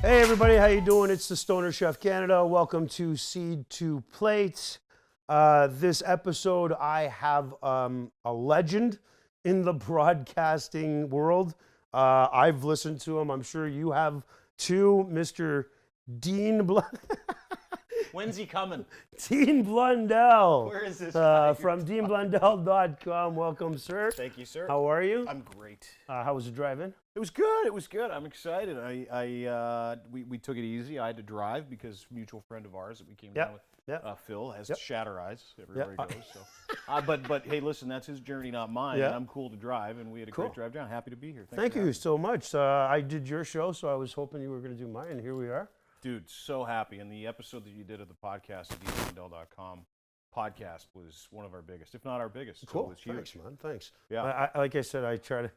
Hey everybody, how you doing? It's the Stoner Chef Canada. Welcome to Seed to Plate. This episode, I have a legend in the broadcasting world. I've listened to him. I'm sure you have too, Mr. Dean When's he coming? Dean Blundell. Where is this guy? From deanblundell.com. Welcome, sir. Thank you, sir. How are you? I'm great. How was the drive-in? It was good. It was good. I'm excited. We took it easy. I had to drive because a mutual friend of ours that we came down with, Phil, has shatter eyes everywhere he goes. So, but hey, listen, that's his journey, not mine. Yeah. And I'm cool to drive, and we had a great drive down. Happy to be here. Thank you so much. I did your show, so I was hoping you were going to do mine, and here we are. Dude, so happy. And the episode that you did of the podcast at deanblundell.com podcast was one of our biggest, if not our biggest. Cool. So it was huge. Thanks, man. Thanks. Yeah. Like I said, I try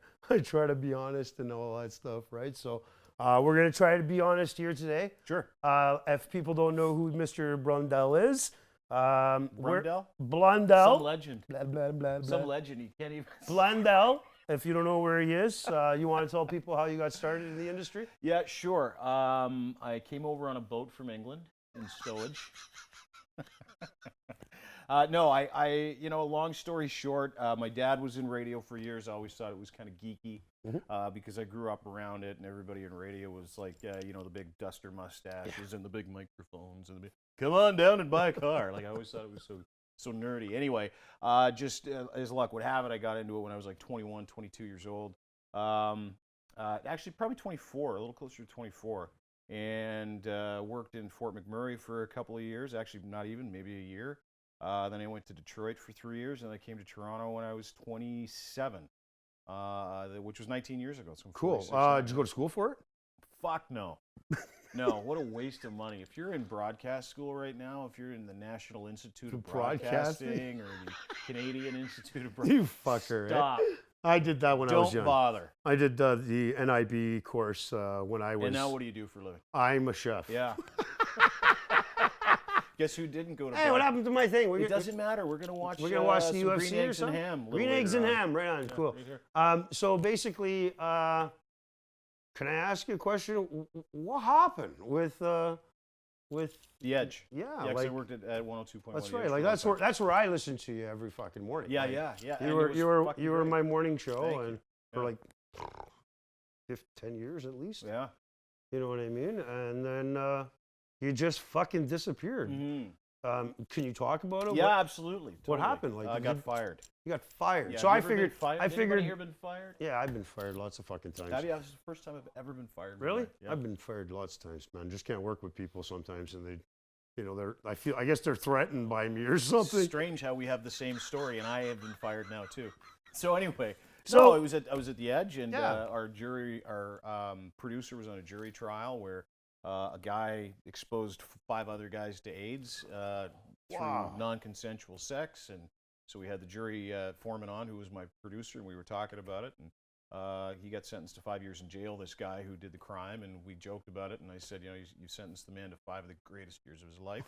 to be honest and all that stuff, right? So we're gonna try to be honest here today. Sure. If people don't know who Mr. Blundell is, Blundell? Blundell. Some legend. Blah, blah, blah, blah. Some legend. You can't even. Blundell. If you don't know where he is, you want to tell people how you got started in the industry? Yeah, sure. I came over on a boat from England in stowage. Long story short, my dad was in radio for years. I always thought it was kind of geeky because I grew up around it, and everybody in radio was like, the big duster mustaches and the big microphones and the big, come on down and buy a car. Like I always thought it was so nerdy. Anyway, just as luck would have it, I got into it when I was like 21, 22 years old. Actually, probably 24, a little closer to 24. And worked in Fort McMurray for a couple of years. Actually, not even, maybe a year. Then I went to Detroit for 3 years, and I came to Toronto when I was 27, which was 19 years ago. So Cool. Did you go to school for it? Fuck no. No, what a waste of money. If you're in broadcast school right now, if you're in the National Institute of Broadcasting or the Canadian Institute of Broadcasting, You fucker. stop. I did that when I was young. Don't bother. I did the NIB course when I was. And now what do you do for a living? I'm a chef. Yeah. Guess who didn't go to Hey, what happened to my thing? It doesn't matter. We're gonna watch. We're gonna watch the some UFC green or eggs something. and ham. Green eggs and ham, right on. Yeah, Cool. right here. So basically, can I ask you a question? What happened with The Edge. Yeah, Yeah, 'cause like I worked at 102.1. that's The right. Edge Like for that's where I listen to you every fucking morning. Yeah, Like, yeah. You and were it was fucking you were great. my morning show, Thank and you. for Yeah. like 10 years at least. Yeah. You know what I mean? And then you just fucking disappeared. Mm-hmm. Can you talk about it? Yeah, absolutely. What Totally. happened? Like I got fired. You got fired. Yeah, So have I you ever been figured. fired? I Has anybody figured. here been fired? Yeah, I've been fired lots of fucking times. This is the first time I've ever been fired. in my Really? life. Yeah. I've been fired lots of times, man. Just can't work with people sometimes, and I guess they're threatened by me or something. Strange how we have the same story, and I have been fired now too. So anyway, So- I was at the Edge, and Yeah. our producer was on a jury trial where a guy exposed 5 other guys to AIDS through Wow. non-consensual sex, and so we had the jury foreman on, who was my producer, and we were talking about it, and he got sentenced to 5 years in jail. This guy who did the crime, and we joked about it, and I said, you sentenced the man to 5 of the greatest years of his life.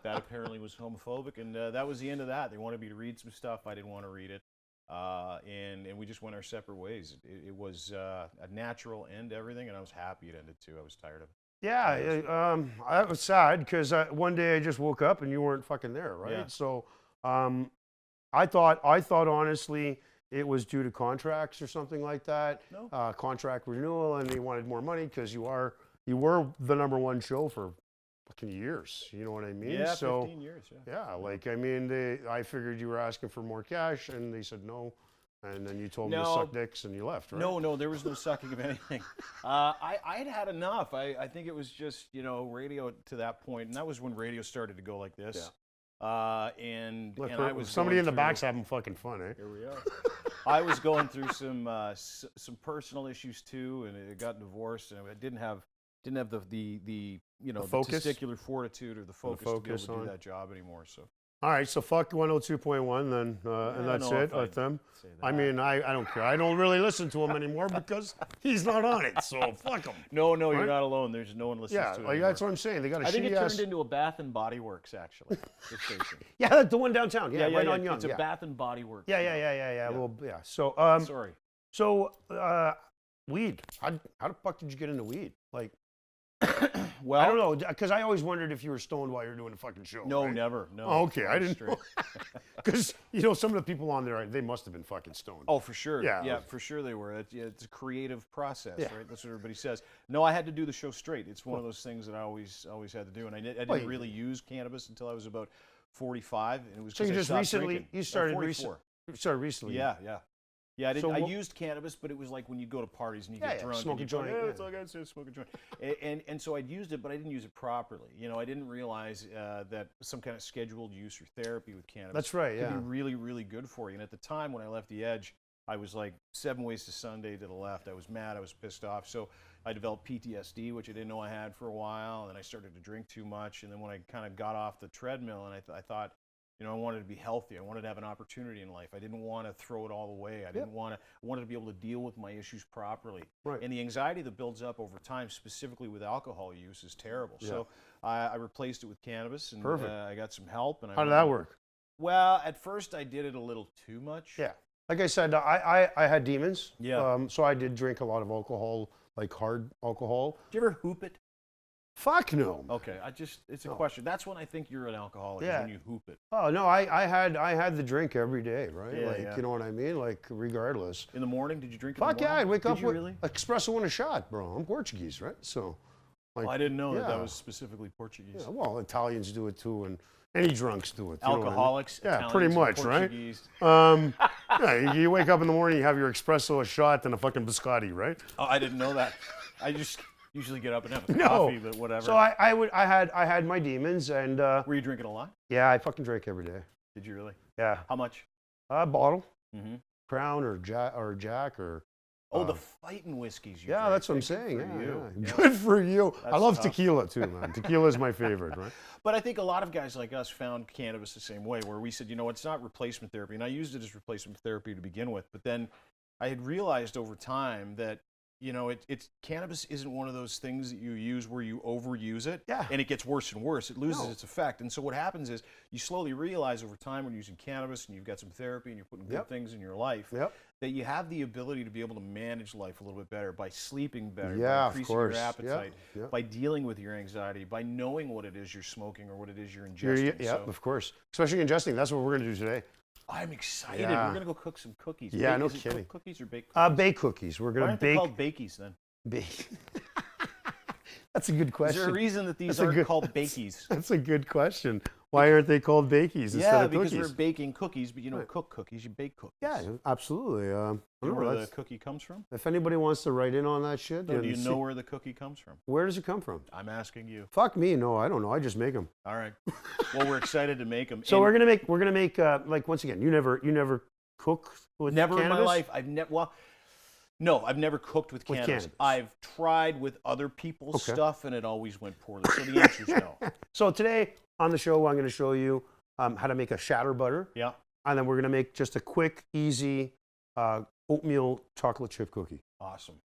That apparently was homophobic, and that was the end of that. They wanted me to read some stuff. I didn't want to read it, and we just went our separate ways. It was a natural end to everything, and I was happy it ended too. I was tired of it. Yeah, I was sad because one day I just woke up and you weren't fucking there, right? Yeah. So I thought honestly it was due to contracts or something like that. No. Contract renewal, and they wanted more money because you were the #1 show for fucking years. You know what I mean? Yeah, so 15 years. Yeah. yeah, like I mean, I figured you were asking for more cash, and they said no. And then you told me to No. suck dicks and you left, right? No, there was no sucking of anything. I had enough. I think it was just, radio to that point, and that was when radio started to go like this. And Look, I was somebody going in the through- back's having fucking fun, eh? Here we are. I was going through some personal issues too, and I got divorced, and I didn't have the the focus? testicular fortitude or the focus to be able focus to do on- that job anymore. So All right, so fuck 102.1 then, and I that's don't know it if I'd with them. say I that. mean, I don't care. I don't really listen to him anymore because he's not on it, so fuck him. No, Right? you're not alone. There's no one listens Yeah, to it. like anymore. that's what I'm saying. They got a I think it shitty ass. turned into a Bath and Body Works, actually. The station. Yeah, the one downtown. Yeah, right on Young. It's a yeah. Bath and Body Works. Yeah. Yeah. Well, yeah. So, Sorry. so weed. How the fuck did you get into weed? Like, Well, I don't know, because I always wondered if you were stoned while you were doing a fucking show. No, right? never. No. Oh, okay, I I'm didn't straight. know. Because, some of the people on there, they must have been fucking stoned. Oh, for sure. Yeah. Yeah, for sure they were. It's a creative process, Yeah. right? That's what everybody says. No, I had to do the show straight. It's one of those things that I always had to do, and I didn't really use cannabis until I was about 45, and it was So you because I just stopped recently, drinking. you started 44. recently. Yeah, yeah. Yeah, So I what- used cannabis, but it was like when you go to parties and you Yeah, get yeah, drunk. smoke and a you go, joint, "Yeah, yeah. that's all I got to say, smoke a joint." And so I'd used it, but I didn't use it properly. I didn't realize that some kind of scheduled use or therapy with cannabis That's right, could yeah. be really, really good for you. And at the time when I left the Edge, I was like 7 ways to Sunday to the left. I was mad. I was pissed off. So I developed PTSD, which I didn't know I had for a while. And then I started to drink too much. And then when I kind of got off the treadmill, and I thought, I wanted to be healthy. I wanted to have an opportunity in life. I didn't want to throw it all away. I wanted to be able to deal with my issues properly. Right. And the anxiety that builds up over time, specifically with alcohol use, is terrible. Yeah. So I replaced it with cannabis, and Perfect. I got some help. And How did that work? Well, at first I did it a little too much. Yeah. Like I said, I had demons. Yeah. So I did drink a lot of alcohol, like hard alcohol. Did you ever hoop it? Fuck no. Okay, it's a question. That's when I think you're an alcoholic, is Yeah. when you hoop it. Oh no, I had the drink every day, right? Yeah, like yeah. you know what I mean? Like regardless. In the morning, did you drink it Fuck in the yeah, morning? I'd wake Did up you with really? espresso and a shot, bro. I'm Portuguese, right? So like I didn't know that yeah. was specifically Portuguese. Yeah, well, Italians do it too, and any drunks do it. You know what I mean? Alcoholics, Yeah, Italians, pretty and much, right? Portuguese. Yeah, you wake up in the morning, you have your espresso, a shot, and a fucking biscotti, right? Oh, I didn't know that. I just usually get up and have a No. coffee, but whatever. So I had my demons, and Were you drinking a lot? yeah, I fucking drank every day. Did you really? Yeah, How much? a bottle, Mm-hmm. Crown or Jack or. Oh, the fighting whiskeys. You Yeah, drank. that's what I'm Good saying. for Yeah, you. yeah. Yeah. Good for you. I That's love tough. tequila too, man. Tequila is my favorite, right? But I think a lot of guys like us found cannabis the same way, where we said, it's not replacement therapy. And I used it as replacement therapy to begin with. But then I had realized over time that, it's cannabis isn't one of those things that you use where you overuse it. Yeah. And it gets worse and worse. It loses No. its effect. And so what happens is you slowly realize over time when you're using cannabis and you've got some therapy and you're putting good Yep. things in your life, Yep. that you have the ability to be able to manage life a little bit better by sleeping better, Yeah, by of increasing course. your Yep, appetite, yep. by dealing with your anxiety, by knowing what it is you're smoking or what it is you're Yeah, ingesting. yeah, So of course. Especially ingesting. That's what we're gonna do today. I'm excited. Yeah. We're gonna go cook some cookies. Yeah, no Is it kidding. cooked cookies or baked cookies? Bake cookies. We're Why gonna aren't they bake. called bakies then? Bake. That's a good Is question. there a reason that these That's a aren't good- called bakies? That's a good question. Why aren't they called bakies instead Yeah, of because cookies? we're baking cookies, but you don't Right. cook cookies, you bake cookies. Yeah, absolutely. I You know don't know, where the that's- cookie comes from? if anybody wants to write in on that shit, No, then do you see- know where the cookie comes from? where does it come from? I'm asking you. Fuck me, no, I don't know. I just make them. All right. Well, we're excited to make them. So we're gonna make like once again. You never cook with Never in my cannabis? life. I've never cooked with With cannabis. cannabis. I've tried with other people's Okay. stuff, and it always went poorly. So the answer's no. So today on the show, I'm going to show you how to make a shatter butter, Yeah. and then we're going to make just a quick, easy oatmeal chocolate chip cookie. Awesome.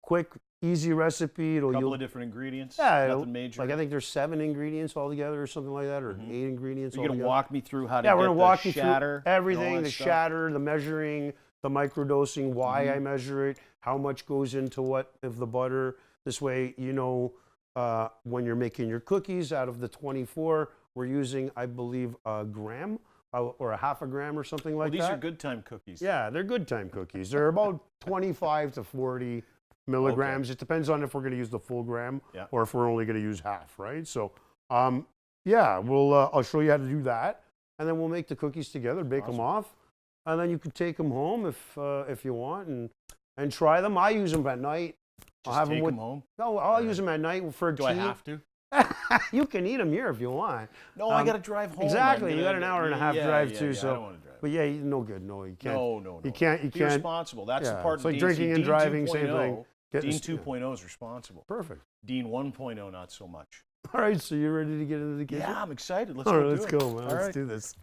Quick, easy recipe. It'll Couple you'll- of different ingredients. yeah, Nothing major. like I think there's 7 ingredients altogether, or something like that, or Mhm. 8 ingredients. You're gonna altogether. walk me through how to Yeah, get we're gonna the walk you shatter, through and all everything: that the stuff. shatter, the measuring, the microdosing, why Mhm. I measure it, how much goes into what of the butter. This way, when you're making your cookies, out of the 24, we're using, I believe, a gram or a half a gram or something Well, like these that. are good time cookies. Yeah, they're good time cookies. They're about 25 to 40 milligrams. It depends on if we're going to use the full gram Yeah. or if we're only going to use half, right? So, yeah, I'll show you how to do that, and then we'll make the cookies together, bake them off, and then you can take them home if you want and try them. I use them at night. Just have take them with. them home. No, I'll use them at night for Do tea. I have to? You can eat them here if you want. No, I got to drive home. Exactly, I'm you got gonna- an hour and a half yeah, drive yeah, too. yeah, So, I don't want to drive. but yeah, no good. No, you can't. No. You can't. Be responsible. That's the yeah, part it's of like Dean. drinking and Dean driving, same 2.0 thing. Getting- Dean 2.0 is responsible. Perfect. Dean 1.0 not so much. All right, so you're ready to get into the kitchen? Yeah, I'm excited. Let's All go right, do let's it. go, man. All Let's right. do this.